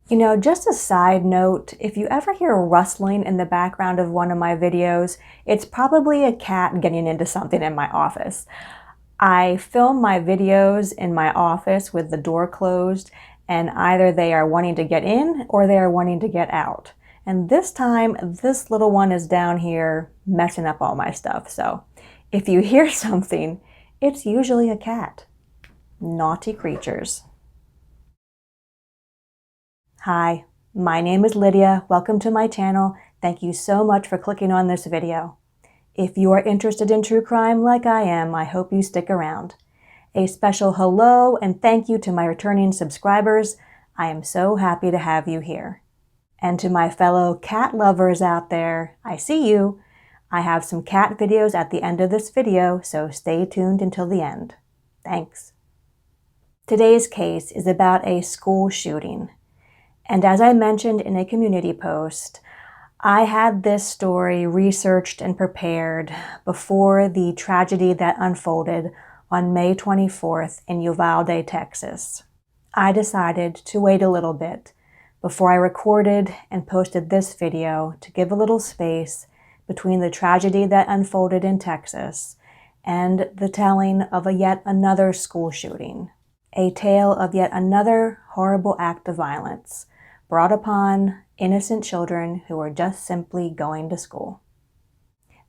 Just a side note, if you ever hear rustling in the background of one of my videos, it's probably a cat getting into something in my office. I film my videos in my office with the door closed, and either they are wanting to get in or they are wanting to get out. And this time, this little one is down here messing up all my stuff. So if you hear something, it's usually a cat. Naughty creatures. Hi, my name is Lydia. Welcome to my channel. Thank you so much for clicking on this video. If you are interested in true crime like I am, I hope you stick around. A special hello and thank you to my returning subscribers. I am so happy to have you here. And to my fellow cat lovers out there, I see you. I have some cat videos at the end of this video, so stay tuned until the end. Thanks. Today's case is about a school shooting. And as I mentioned in a community post, I had this story researched and prepared before the tragedy that unfolded on May 24th in Uvalde, Texas. I decided to wait a little bit before I recorded and posted this video to give a little space between the tragedy that unfolded in Texas and the telling of yet another school shooting, a tale of yet another horrible act of violence brought upon innocent children who were just simply going to school.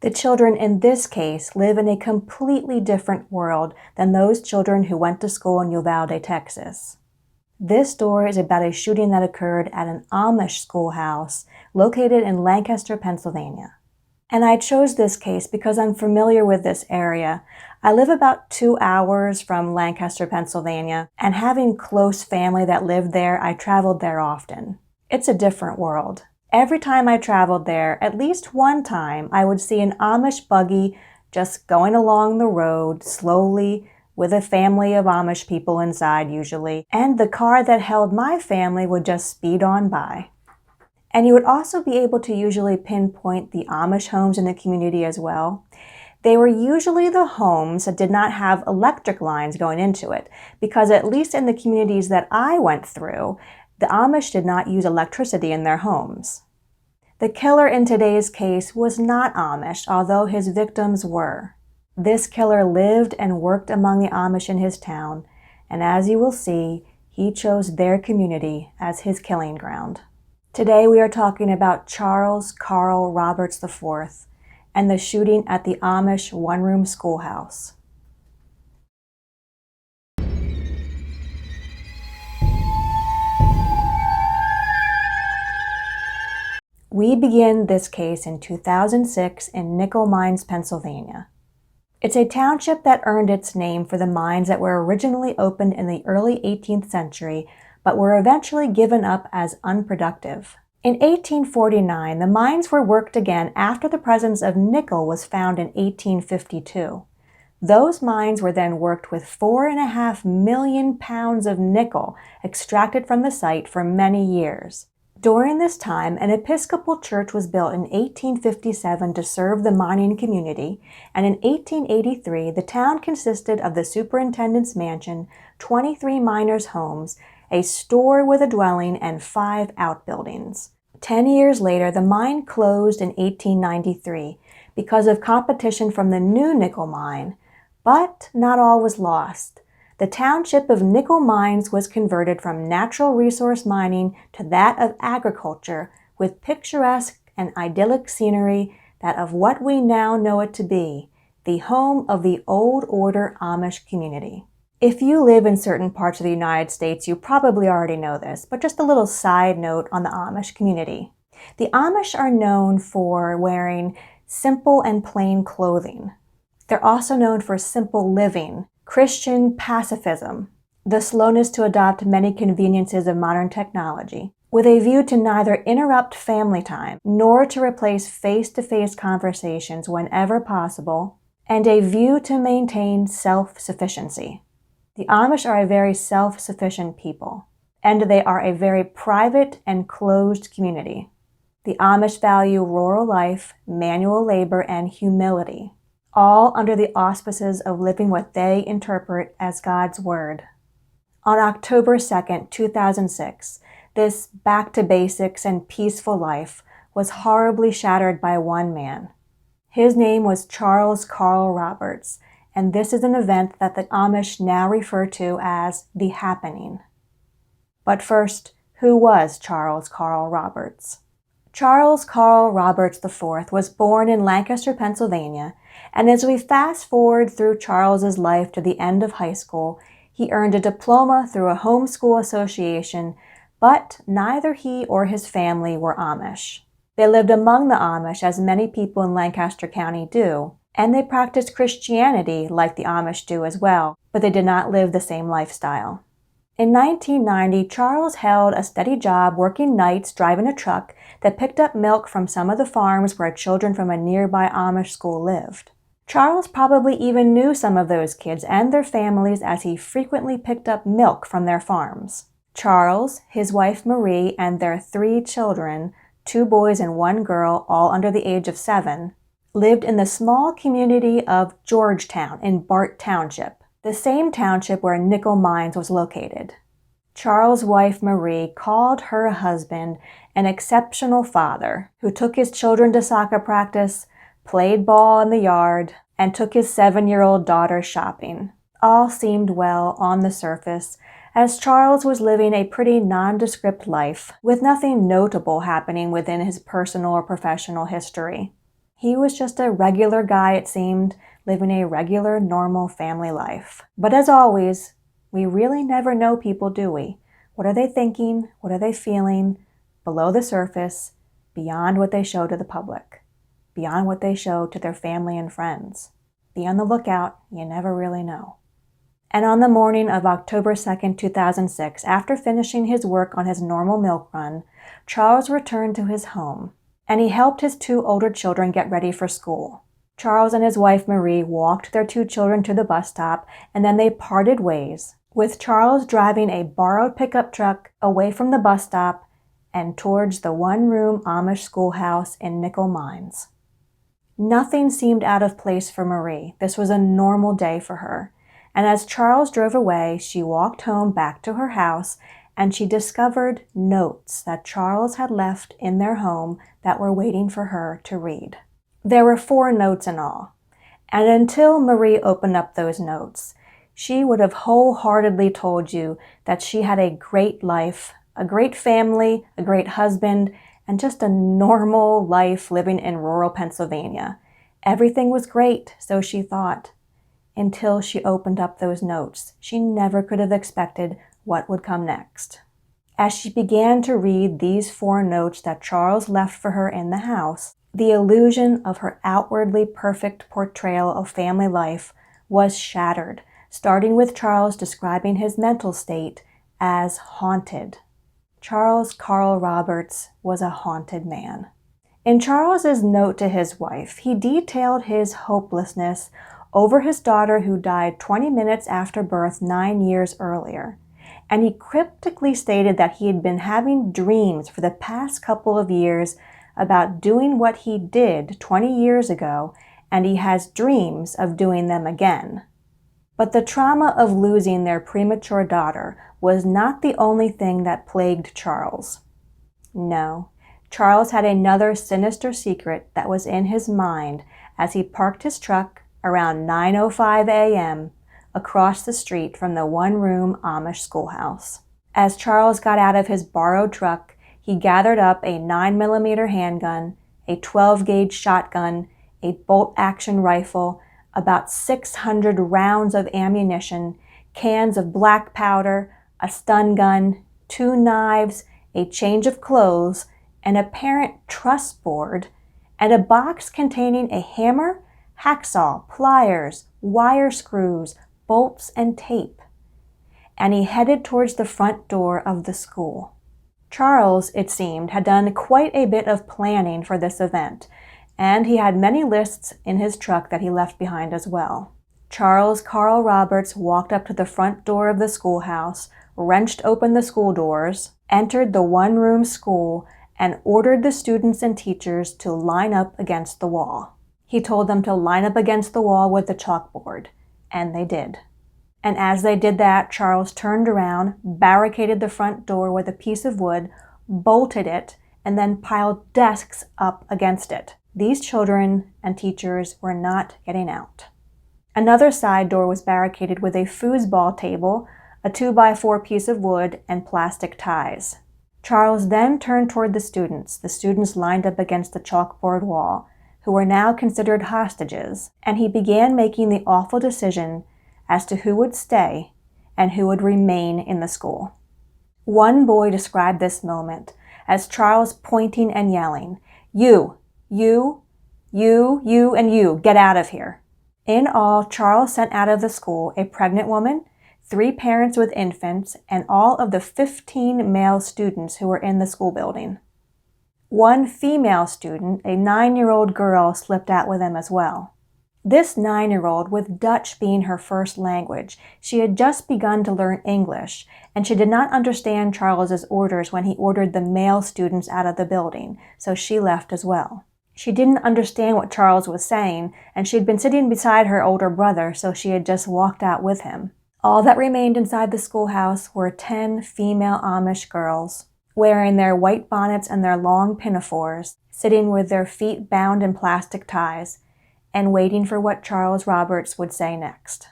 The children in this case live in a completely different world than those children who went to school in Uvalde, Texas. This story is about a shooting that occurred at an Amish schoolhouse located in Lancaster, Pennsylvania. And I chose this case because I'm familiar with this area. I live about 2 hours from Lancaster, Pennsylvania, and having close family that lived there, I traveled there often. It's a different world. Every time I traveled there, at least one time, I would see an Amish buggy just going along the road slowly with a family of Amish people inside usually, and the car that held my family would just speed on by. And you would also be able to usually pinpoint the Amish homes in the community as well. They were usually the homes that did not have electric lines going into it, because at least in the communities that I went through, the Amish did not use electricity in their homes. The killer in today's case was not Amish, although his victims were. This killer lived and worked among the Amish in his town, and as you will see, he chose their community as his killing ground. Today we are talking about Charles Carl Roberts IV and the shooting at the Amish one-room schoolhouse. We begin this case in 2006 in Nickel Mines, Pennsylvania. It's a township that earned its name for the mines that were originally opened in the early 18th century but were eventually given up as unproductive. In 1849, the mines were worked again after the presence of nickel was found in 1852. Those mines were then worked with 4.5 million pounds of nickel extracted from the site for many years. During this time, an Episcopal church was built in 1857 to serve the mining community, and in 1883, the town consisted of the superintendent's mansion, 23 miners' homes, a store with a dwelling, and 5 outbuildings. 10 years later, the mine closed in 1893 because of competition from the new nickel mine, but not all was lost. The township of Nickel Mines was converted from natural resource mining to that of agriculture, with picturesque and idyllic scenery that of what we now know it to be, the home of the Old Order Amish community. If you live in certain parts of the United States, you probably already know this, but just a little side note on the Amish community. The Amish are known for wearing simple and plain clothing. They're also known for simple living, Christian pacifism, the slowness to adopt many conveniences of modern technology, with a view to neither interrupt family time nor to replace face-to-face conversations whenever possible, and a view to maintain self-sufficiency. The Amish are a very self-sufficient people, and they are a very private and closed community. The Amish value rural life, manual labor, and humility, all under the auspices of living what they interpret as God's Word. On October 2nd, 2006, This back to basics and peaceful life was horribly shattered by one man. His name was Charles Carl Roberts, and this is an event that the Amish now refer to as the happening. But first, who was Charles Carl Roberts? Charles Carl Roberts IV was born in Lancaster, Pennsylvania, and as we fast forward through Charles's life to the end of high school, he earned a diploma through a homeschool association, but neither he or his family were Amish. They lived among the Amish, as many people in Lancaster County do, and they practiced Christianity like the Amish do as well, but they did not live the same lifestyle. In 1990, Charles held a steady job working nights driving a truck that picked up milk from some of the farms where children from a nearby Amish school lived. Charles probably even knew some of those kids and their families as he frequently picked up milk from their farms. Charles, his wife Marie, and their 3 children, 2 boys and 1 girl, all under the age of 7, lived in the small community of Georgetown in Bart Township, the same township where Nickel Mines was located. Charles' wife Marie called her husband an exceptional father who took his children to soccer practice, played ball in the yard, and took his 7-year-old daughter shopping. All seemed well on the surface, as Charles was living a pretty nondescript life, with nothing notable happening within his personal or professional history. He was just a regular guy, it seemed, living a regular, normal family life. But as always, we really never know people, do we? What are they thinking? What are they feeling? Below the surface, beyond what they show to the public, beyond what they show to their family and friends. Be on the lookout, you never really know. And on the morning of October 2nd, 2006, after finishing his work on his normal milk run, Charles returned to his home, and he helped his 2 older children get ready for school. Charles and his wife Marie walked their 2 children to the bus stop, and then they parted ways, with Charles driving a borrowed pickup truck away from the bus stop and towards the 1-room Amish schoolhouse in Nickel Mines. Nothing seemed out of place for Marie. This was a normal day for her. And as Charles drove away, she walked home back to her house, and she discovered notes that Charles had left in their home that were waiting for her to read. There were 4 notes in all, and until Marie opened up those notes, she would have wholeheartedly told you that she had a great life, a great family, a great husband, and just a normal life living in rural Pennsylvania. Everything was great, so she thought, until she opened up those notes. She never could have expected what would come next. As she began to read these 4 notes that Charles left for her in the house, the illusion of her outwardly perfect portrayal of family life was shattered, starting with Charles describing his mental state as haunted. Charles Carl Roberts was a haunted man. In Charles's note to his wife, he detailed his hopelessness over his daughter who died 20 minutes after birth 9 years earlier, and he cryptically stated that he had been having dreams for the past couple of years about doing what he did 20 years ago, and he has dreams of doing them again. But the trauma of losing their premature daughter was not the only thing that plagued Charles. No, Charles had another sinister secret that was in his mind as he parked his truck around 9:05 a.m. across the street from the 1-room Amish schoolhouse. As Charles got out of his borrowed truck, he gathered up a 9mm handgun, a 12-gauge shotgun, a bolt-action rifle, about 600 rounds of ammunition, cans of black powder, a stun gun, 2 knives, a change of clothes, an apparent truss board, and a box containing a hammer, hacksaw, pliers, wire screws, bolts, and tape. And he headed towards the front door of the school. Charles, it seemed, had done quite a bit of planning for this event, and he had many lists in his truck that he left behind as well. Charles Carl Roberts walked up to the front door of the schoolhouse, wrenched open the school doors, entered the 1-room school, and ordered the students and teachers to line up against the wall. He told them to line up against the wall with the chalkboard, and they did. And as they did that, Charles turned around, barricaded the front door with a piece of wood, bolted it, and then piled desks up against it. These children and teachers were not getting out. Another side door was barricaded with a foosball table, a 2x4 piece of wood, and plastic ties. Charles then turned toward the students lined up against the chalkboard wall, who were now considered hostages, and he began making the awful decision as to who would stay and who would remain in the school. One boy described this moment as Charles pointing and yelling, "You, you, and you, get out of here." In all, Charles sent out of the school a pregnant woman, 3 parents with infants, and all of the 15 male students who were in the school building. One female student, a 9-year-old girl, slipped out with him as well. This 9-year-old, with Dutch being her first language, she had just begun to learn English, and she did not understand Charles's orders when he ordered the male students out of the building, so she left as well. She didn't understand what Charles was saying, and she had been sitting beside her older brother, so she had just walked out with him. All that remained inside the schoolhouse were 10 female Amish girls, wearing their white bonnets and their long pinafores, sitting with their feet bound in plastic ties, and waiting for what Charles Roberts would say next.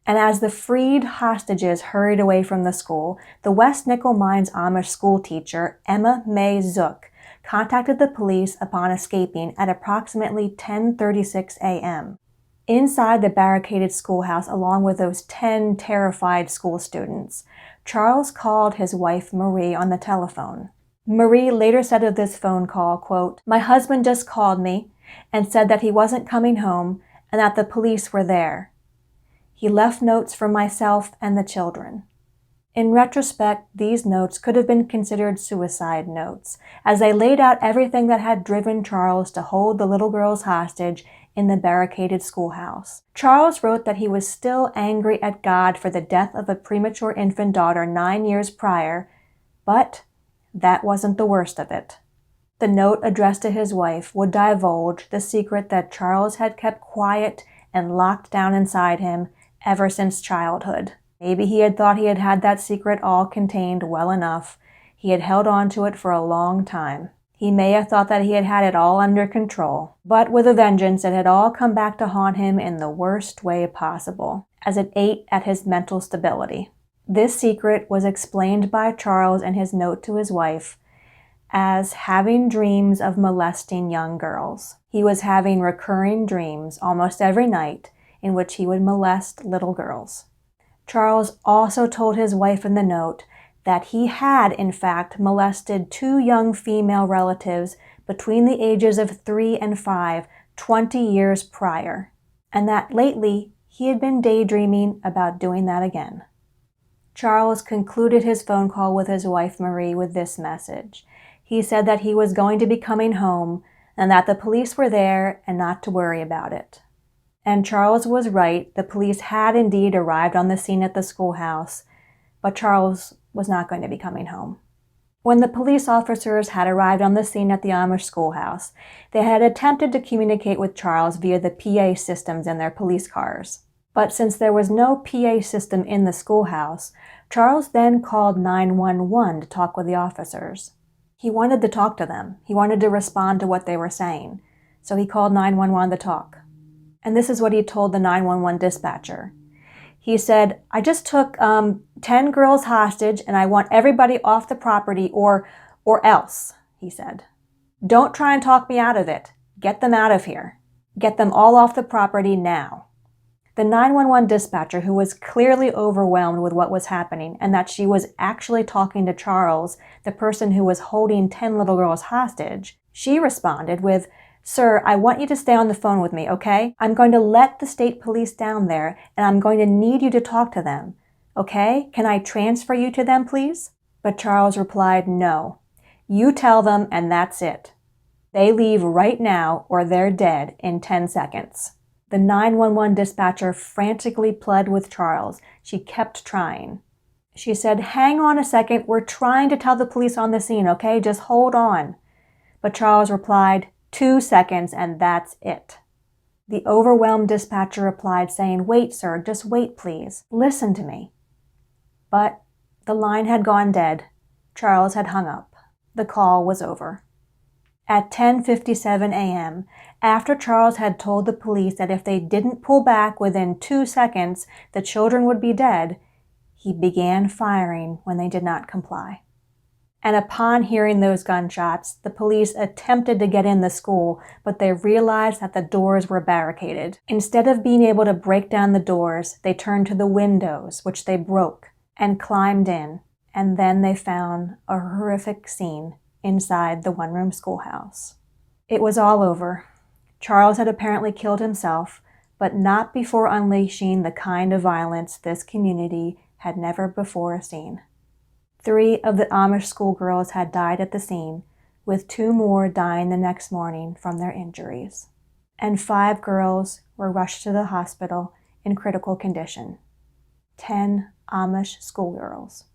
And as the freed hostages hurried away from the school, the West Nickel Mines Amish school teacher, Emma Mae Zook, contacted the police upon escaping at approximately 10:36 a.m. Inside the barricaded schoolhouse, along with those 10 terrified school students, Charles called his wife Marie on the telephone. Marie later said of this phone call, quote, "My husband just called me and said that he wasn't coming home and that the police were there. He left notes for myself and the children." In retrospect, these notes could have been considered suicide notes, as they laid out everything that had driven Charles to hold the little girls hostage in the barricaded schoolhouse. Charles wrote that he was still angry at God for the death of a premature infant daughter 9 years prior, but that wasn't the worst of it. The note addressed to his wife would divulge the secret that Charles had kept quiet and locked down inside him ever since childhood. Maybe he had thought he had had that secret all contained well enough. He had held on to it for a long time. He may have thought that he had had it all under control, but with a vengeance it had all come back to haunt him in the worst way possible, as it ate at his mental stability. This secret was explained by Charles in his note to his wife as having dreams of molesting young girls. He was having recurring dreams almost every night in which he would molest little girls. Charles also told his wife in the note that he had, in fact, molested 2 young female relatives between the ages of 3 and 5, 20 years prior, and that lately he had been daydreaming about doing that again. Charles concluded his phone call with his wife Marie with this message. He said that he was going to be coming home and that the police were there and not to worry about it. And Charles was right. The police had indeed arrived on the scene at the schoolhouse, but Charles was not going to be coming home. When the police officers had arrived on the scene at the Amish schoolhouse, they had attempted to communicate with Charles via the PA systems in their police cars. But since there was no PA system in the schoolhouse, Charles then called 911 to talk with the officers. He wanted to talk to them. He wanted to respond to what they were saying. So he called 911 to talk. And this is what he told the 911 dispatcher. He said, "I just took 10 girls hostage and I want everybody off the property or else," he said. "Don't try and talk me out of it. Get them out of here. Get them all off the property now." The 911 dispatcher, who was clearly overwhelmed with what was happening and that she was actually talking to Charles, the person who was holding 10 little girls hostage, she responded with, "Sir, I want you to stay on the phone with me, okay? I'm going to let the state police down there and I'm going to need you to talk to them. Okay? Can I transfer you to them, please?" But Charles replied, "No. You tell them and that's it. They leave right now or they're dead in 10 seconds. The 911 dispatcher frantically pled with Charles. She kept trying. She said, "Hang on a second. We're trying to tell the police on the scene, okay? Just hold on." But Charles replied, 2 seconds and that's it. The overwhelmed dispatcher replied saying, "Wait, sir, just wait, please. Listen to me." But the line had gone dead. Charles had hung up. The call was over. At 10:57 a.m., after Charles had told the police that if they didn't pull back within 2 seconds, the children would be dead, he began firing when they did not comply. And upon hearing those gunshots, the police attempted to get in the school, but they realized that the doors were barricaded. Instead of being able to break down the doors, they turned to the windows, which they broke, and climbed in. And then they found a horrific scene inside the one-room schoolhouse. It was all over. Charles had apparently killed himself, but not before unleashing the kind of violence this community had never before seen. 3 of the Amish schoolgirls had died at the scene, with 2 more dying the next morning from their injuries. And 5 girls were rushed to the hospital in critical condition. 10 Amish schoolgirls.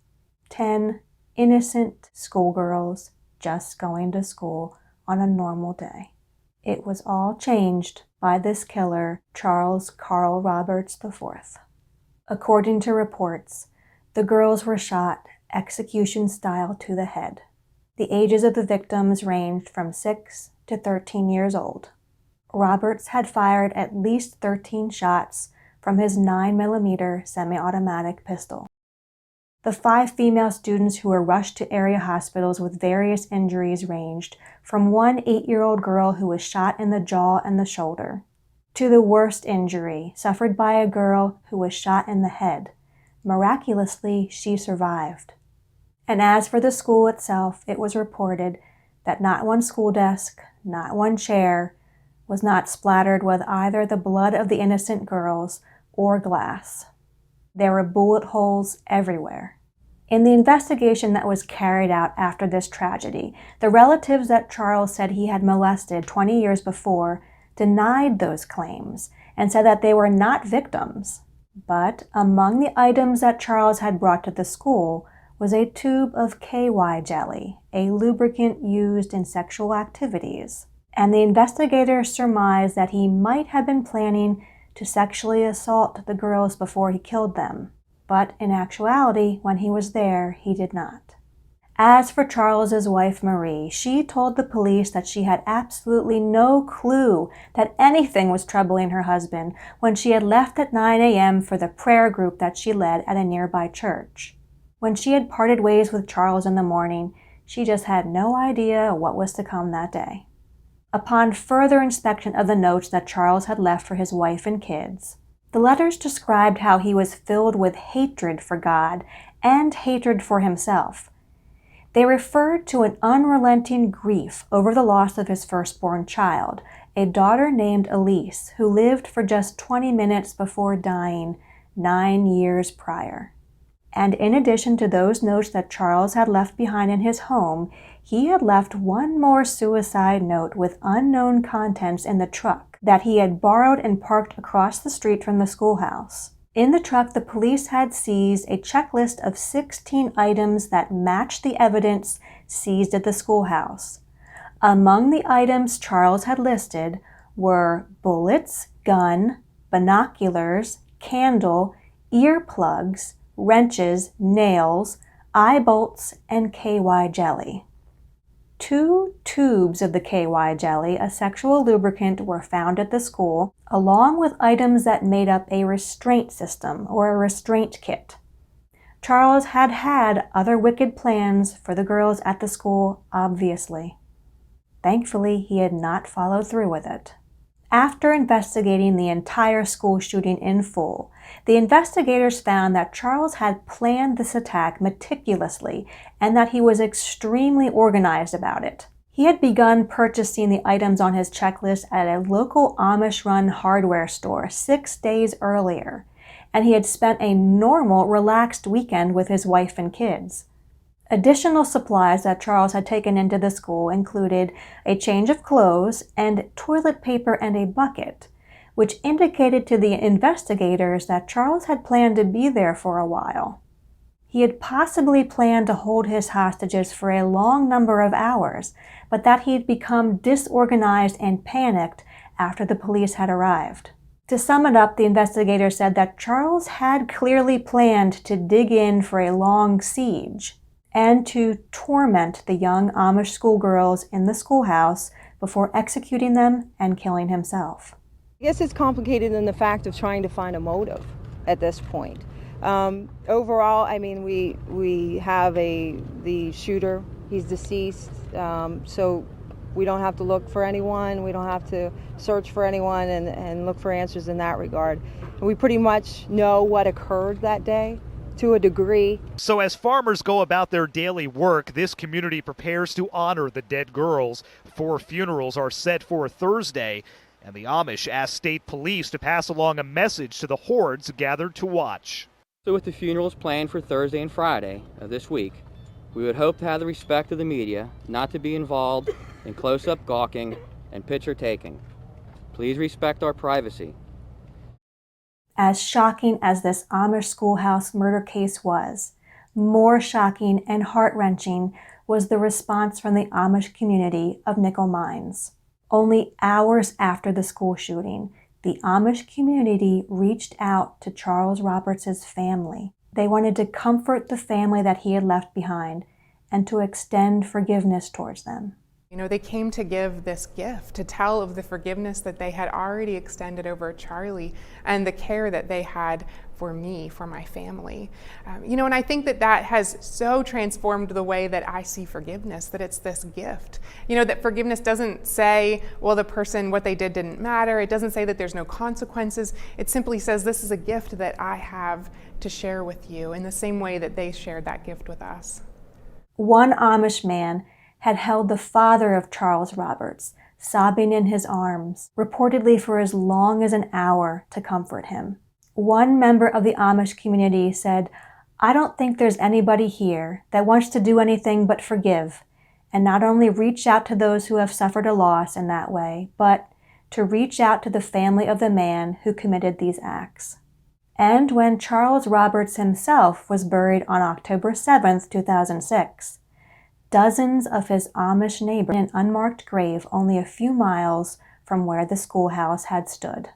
10 innocent schoolgirls just going to school on a normal day. It was all changed by this killer, Charles Carl Roberts IV. According to reports, the girls were shot execution style to the head. The ages of the victims ranged from 6 to 13 years old. Roberts had fired at least 13 shots from his 9mm semi-automatic pistol. The 5 female students who were rushed to area hospitals with various injuries ranged from one 8-year-old girl who was shot in the jaw and the shoulder, to the worst injury suffered by a girl who was shot in the head. Miraculously, she survived. And as for the school itself, it was reported that not one school desk, not one chair, was not splattered with either the blood of the innocent girls or glass. There were bullet holes everywhere. In the investigation that was carried out after this tragedy, the relatives that Charles said he had molested 20 years before denied those claims and said that they were not victims. But among the items that Charles had brought to the school was a tube of KY jelly, a lubricant used in sexual activities. And the investigators surmised that he might have been planning to sexually assault the girls before he killed them. But in actuality, when he was there, he did not. As for Charles's wife, Marie, she told the police that she had absolutely no clue that anything was troubling her husband when she had left at 9 a.m. for the prayer group that she led at a nearby church. When she had parted ways with Charles in the morning, she just had no idea what was to come that day. Upon further inspection of the notes that Charles had left for his wife and kids, the letters described how he was filled with hatred for God and hatred for himself. They referred to an unrelenting grief over the loss of his firstborn child, a daughter named Elise, who lived for just 20 minutes before dying 9 years prior. And in addition to those notes that Charles had left behind in his home, he had left one more suicide note with unknown contents in the truck that he had borrowed and parked across the street from the schoolhouse. In the truck, the police had seized a checklist of 16 items that matched the evidence seized at the schoolhouse. Among the items Charles had listed were bullets, gun, binoculars, candle, earplugs, wrenches, nails, eye bolts, and KY jelly. 2 tubes of the KY jelly, a sexual lubricant, were found at the school, along with items that made up a restraint system or a restraint kit. Charles had had other wicked plans for the girls at the school, obviously. Thankfully, he had not followed through with it. After investigating the entire school shooting in full, the investigators found that Charles had planned this attack meticulously and that he was extremely organized about it. He had begun purchasing the items on his checklist at a local Amish-run hardware store 6 days earlier, and he had spent a normal, relaxed weekend with his wife and kids. Additional supplies that Charles had taken into the school included a change of clothes and toilet paper and a bucket, which indicated to the investigators that Charles had planned to be there for a while. He had possibly planned to hold his hostages for a long number of hours, but that he had become disorganized and panicked after the police had arrived. To sum it up, the investigator said that Charles had clearly planned to dig in for a long siege and to torment the young Amish schoolgirls in the schoolhouse before executing them and killing himself. I guess it's complicated in the fact of trying to find a motive at this point. Overall, I mean, we have the shooter. He's deceased, so we don't have to look for anyone. We don't have to search for anyone and look for answers in that regard. We pretty much know what occurred that day to a degree. So as farmers go about their daily work, this community prepares to honor the dead girls. 4 funerals are set for Thursday, and the Amish asked state police to pass along a message to the hordes gathered to watch. So with the funerals planned for Thursday and Friday of this week, we would hope to have the respect of the media not to be involved in close-up gawking and picture taking. Please respect our privacy. As shocking as this Amish schoolhouse murder case was, more shocking and heart-wrenching was the response from the Amish community of Nickel Mines. Only hours after the school shooting, the Amish community reached out to Charles Roberts' family. They wanted to comfort the family that he had left behind and to extend forgiveness towards them. You know, they came to give this gift, to tell of the forgiveness that they had already extended over Charlie and the care that they had for me, for my family. And I think that has so transformed the way that I see forgiveness, that it's this gift. That forgiveness doesn't say, well, the person, what they did didn't matter. It doesn't say that there's no consequences. It simply says, this is a gift that I have to share with you in the same way that they shared that gift with us. One Amish man had held the father of Charles Roberts, sobbing in his arms, reportedly for as long as an hour to comfort him. One member of the Amish community said, "I don't think there's anybody here that wants to do anything but forgive, and not only reach out to those who have suffered a loss in that way, but to reach out to the family of the man who committed these acts." And when Charles Roberts himself was buried on October 7th, 2006, dozens of his Amish neighbors in an unmarked grave only a few miles from where the schoolhouse had stood.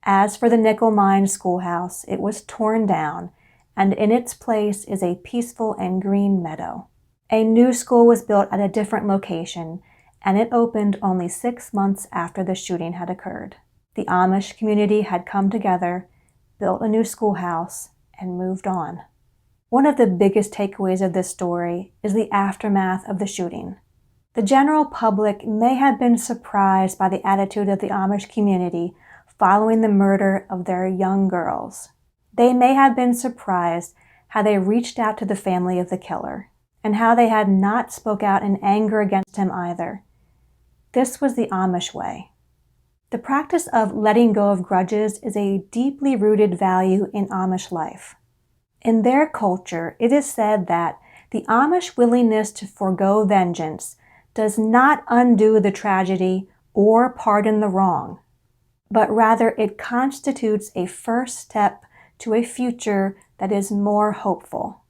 As for the Nickel Mines schoolhouse, it was torn down, and in its place is a peaceful and green meadow. A new school was built at a different location, and it opened only 6 months after the shooting had occurred. The Amish community had come together, built a new schoolhouse, and moved on. One of the biggest takeaways of this story is the aftermath of the shooting. The general public may have been surprised by the attitude of the Amish community following the murder of their young girls. They may have been surprised how they reached out to the family of the killer, and how they had not spoke out in anger against him either. This was the Amish way. The practice of letting go of grudges is a deeply rooted value in Amish life. In their culture, it is said that the Amish willingness to forego vengeance does not undo the tragedy or pardon the wrong, but rather it constitutes a first step to a future that is more hopeful.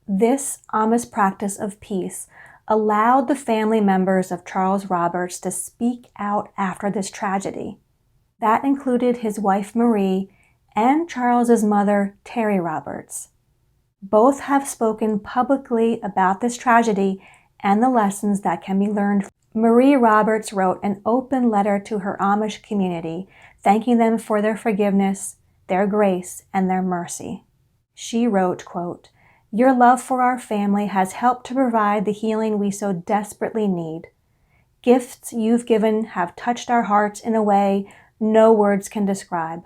This Amish practice of peace allowed the family members of Charles Roberts to speak out after this tragedy. That included his wife Marie and Charles's mother, Terry Roberts. Both have spoken publicly about this tragedy and the lessons that can be learned. Marie Roberts wrote an open letter to her Amish community, thanking them for their forgiveness, their grace, and their mercy. She wrote, quote, "Your love for our family has helped to provide the healing we so desperately need. Gifts you've given have touched our hearts in a way no words can describe.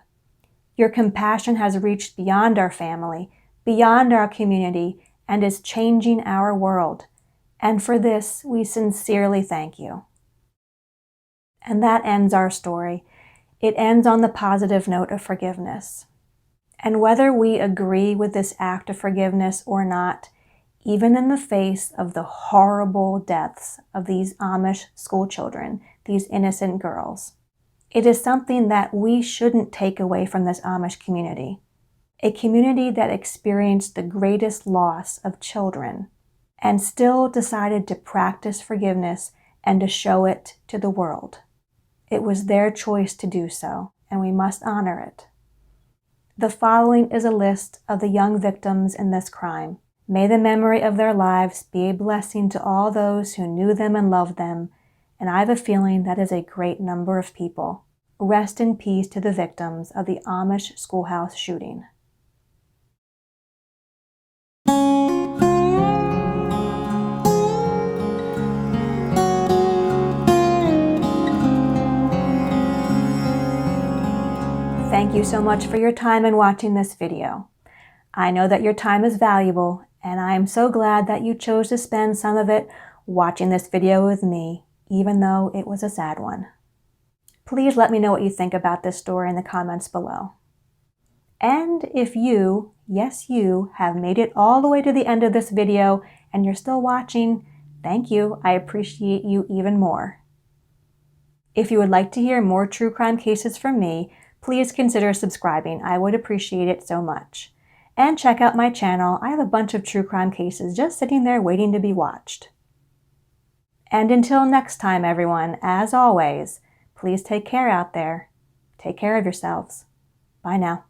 Your compassion has reached beyond our family, beyond our community, and is changing our world. And for this, we sincerely thank you." And that ends our story. It ends on the positive note of forgiveness. And whether we agree with this act of forgiveness or not, even in the face of the horrible deaths of these Amish school children, these innocent girls, it is something that we shouldn't take away from this Amish community, a community that experienced the greatest loss of children and still decided to practice forgiveness and to show it to the world. It was their choice to do so, and we must honor it. The following is a list of the young victims in this crime. May the memory of their lives be a blessing to all those who knew them and loved them, and I have a feeling that is a great number of people. Rest in peace to the victims of the Amish schoolhouse shooting. Thank you so much for your time in watching this video. I know that your time is valuable, and I am so glad that you chose to spend some of it watching this video with me, even though it was a sad one. Please let me know what you think about this story in the comments below. And if you, yes you, have made it all the way to the end of this video and you're still watching, thank you. I appreciate you even more. If you would like to hear more true crime cases from me, please consider subscribing. I would appreciate it so much. And check out my channel. I have a bunch of true crime cases just sitting there waiting to be watched. And until next time, everyone, as always, please take care out there. Take care of yourselves. Bye now.